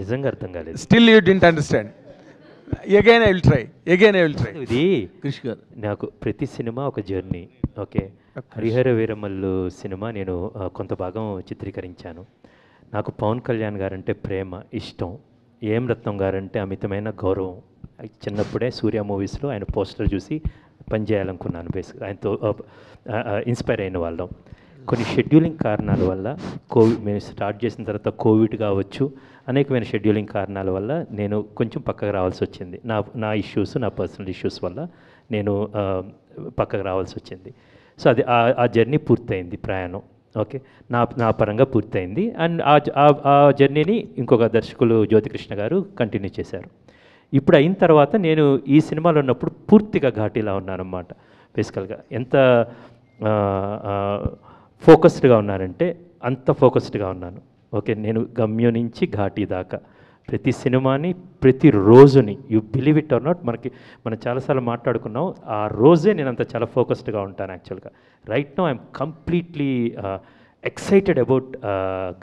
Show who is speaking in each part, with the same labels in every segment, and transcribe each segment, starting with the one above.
Speaker 1: నిజంగా అర్థం కాలేదు.
Speaker 2: Still you didn't understand. Again I will try.
Speaker 1: ఇది
Speaker 3: క్రిష్ గారు,
Speaker 1: నాకు ప్రతి సినిమా ఒక journey. Okay, Harihara Veeramallu cinema నేను కొంత భాగం చిత్రీకరించాను. నాకు పవన్ కళ్యాణ్ గారంటే ప్రేమ, ఇష్టం. ఏం రత్నం గారంటే అమితమైన గౌరవం. చిన్నప్పుడే సూర్య మూవీస్లో ఆయన పోస్టర్ చూసి పనిచేయాలనుకున్నాను. బేసిక్గా ఆయనతో ఇన్స్పైర్ అయిన వాళ్ళం. కొన్ని షెడ్యూలింగ్ కారణాల వల్ల మేము స్టార్ట్ చేసిన తర్వాత కోవిడ్ కావచ్చు, అనేకమైన షెడ్యూలింగ్ కారణాల వల్ల నేను కొంచెం పక్కకు రావాల్సి వచ్చింది. నా ఇష్యూస్, నా పర్సనల్ ఇష్యూస్ వల్ల నేను పక్కకు రావాల్సి వచ్చింది. సో అది ఆ జర్నీ పూర్తయింది, ప్రయాణం. ఓకే, నా పరంగా పూర్తయింది. అండ్ ఆ జర్నీని ఇంకొక దర్శకులు జ్యోతికృష్ణ గారు కంటిన్యూ చేశారు. ఇప్పుడు అయిన తర్వాత నేను ఈ సినిమాలో ఉన్నప్పుడు పూర్తిగా ఘాటీలా ఉన్నానన్నమాట. బేసికల్గా ఎంత ఫోకస్డ్గా ఉన్నానంటే అంత ఫోకస్డ్గా ఉన్నాను. ఓకే, నేను గమ్యం నుంచి ఘాటీ దాకా ప్రతి సినిమాని, ప్రతి రోజుని, you believe it or not, మనం చాలాసార్లు మాట్లాడుకున్నాం, ఆ రోజే నేను అంత చాలా ఫోకస్డ్గా ఉంటాను యాక్చువల్గా. Right now I'm completely excited about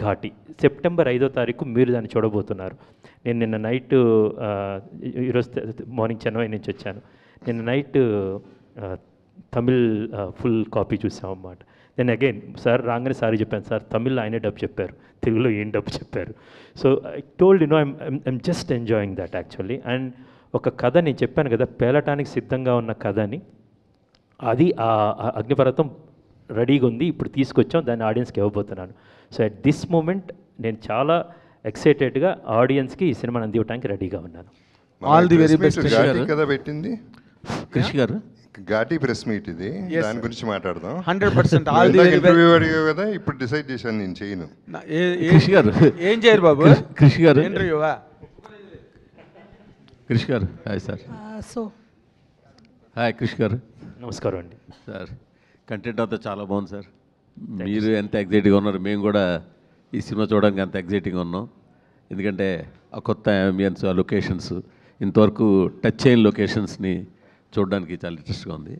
Speaker 1: ఘాటీ. September 5వ తారీఖు మీరు దాన్ని చూడబోతున్నారు. నేను నిన్న నైట్, ఈరోజు మార్నింగ్ చెన్నై నుంచి వచ్చాను. నిన్న నైట్ తమిళ్ ఫుల్ కాపీ చూసాం అన్నమాట. దెన్ అగైన్ సార్ రాగానే సారీ చెప్పాను, సార్ తమిళ్లో ఆయనే డబ్బు చెప్పారు, తెలుగులో ఏం డబ్బు చెప్పారు. So I told I'm just enjoying that actually. And ఒక కథ నేను చెప్పాను కదా, పేలటానికి సిద్ధంగా ఉన్న కథని, అది ఆ అగ్నిపర్వతం రెడీగా ఉంది, ఇప్పుడు తీసుకొచ్చాం, దాన్ని ఆడియన్స్కి ఇవ్వబోతున్నాను. సో అట్ దిస్ మూమెంట్ నేను చాలా ఎక్సైటెడ్గా ఆడియన్స్కి ఈ సినిమాని అందివ్వడానికి రెడీగా ఉన్నాను.
Speaker 2: All the very best.
Speaker 4: కదా పెట్టింది
Speaker 3: క్రిష్ గారు,
Speaker 4: ఘాటీ ప్రెస్ మీట్ ఇది, దాని గురించి మాట్లాడదాం.
Speaker 2: 100% ఆల్ ది వెరీ
Speaker 4: ఇంటర్వ్యూ అడిగావు కదా, ఇప్పుడు డిసైడ్ చేశాను నేను చేయను.
Speaker 3: క్రిష్ గారు
Speaker 2: ఏం చేయరు బాబు?
Speaker 3: క్రిష్ గారు
Speaker 2: ఇంటర్వ్యూవా?
Speaker 3: క్రిష్ గారు హాయ్ సార్. హాయ్ క్రిష్ గారు,
Speaker 1: నమస్కారం అండి.
Speaker 3: సార్ కంటెంట్ అంతా చాలా బాగుంది సార్. మీరు ఎంత ఎగ్జైటింగ్గా ఉన్నారు, మేము కూడా ఈ సినిమా చూడడానికి అంత ఎగ్జైటింగ్గా ఉన్నాం. ఎందుకంటే ఆ కొత్త అంబియన్స్, ఆ లొకేషన్స్, ఇంతవరకు టచ్ అయిన లొకేషన్స్ని చూడడానికి చాలా ఇంట్రెస్ట్గా ఉంది.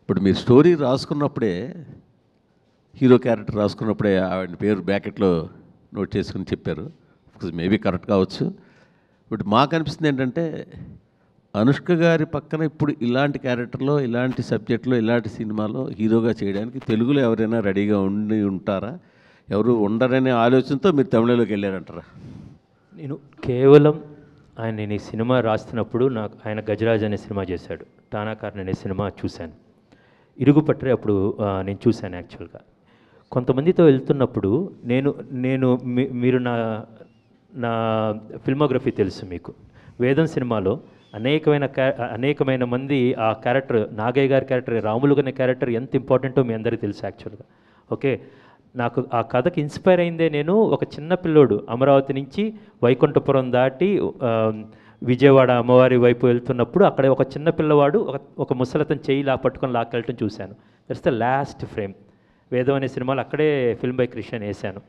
Speaker 3: ఇప్పుడు మీరు స్టోరీ రాసుకున్నప్పుడే, హీరో క్యారెక్టర్ రాసుకున్నప్పుడే ఆవిడ పేరు బ్యాకెట్లో నోట్ చేసుకుని చెప్పారు. మేబీ కరెక్ట్ కావచ్చు. బట్ మాకు అనిపిస్తుంది ఏంటంటే, అనుష్క గారి పక్కన ఇప్పుడు ఇలాంటి క్యారెక్టర్లో, ఇలాంటి సబ్జెక్ట్లో, ఇలాంటి సినిమాలో హీరోగా చేయడానికి తెలుగులో ఎవరైనా రెడీగా ఉండి ఉంటారా? ఎవరు ఉండరనే ఆలోచనతో మీరు తమిళలోకి వెళ్ళారంటారా?
Speaker 1: నేను కేవలం ఆయన ఈ సినిమా రాస్తున్నప్పుడు ఆయన గజరాజ్ అనే సినిమా చేశాడు, టానాకారన్ అనే సినిమా చూశాను, ఇరుగుపట్రే అప్పుడు నేను చూశాను యాక్చువల్గా. కొంతమందితో వెళ్తున్నప్పుడు మీరు నా ఫిల్మోగ్రఫీ తెలుసు మీకు. వేదం సినిమాలో అనేకమైన మంది ఆ క్యారెక్టర్, నాగయ్య గారి క్యారెక్టర్, రాములు అనే క్యారెక్టర్ ఎంత ఇంపార్టెంటో మీ అందరికీ తెలుసు యాక్చువల్గా. ఓకే, నాకు ఆ కథకి ఇన్స్పైర్ అయిందే, నేను ఒక చిన్న పిల్లోడు అమరావతి నుంచి వైకుంఠపురం దాటి విజయవాడ అమ్మవారి వైపు వెళ్తున్నప్పుడు అక్కడ ఒక చిన్న పిల్లవాడు ఒక ముసలతను చేయి పట్టుకొని లాక్కెళ్ళటం చూశాను. That's the last frame. వేదం అనే సినిమాలో అక్కడే ఫిల్మ్ బై క్రిష్ అని వేశాను.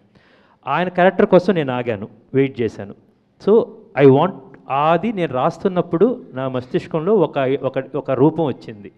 Speaker 1: ఆయన క్యారెక్టర్ కోసం నేను ఆగాను, వెయిట్ చేశాను. సో ఐ వాంట్, అది నేను రాస్తున్నప్పుడు నా మస్తిష్కంలో ఒక రూపం వచ్చింది.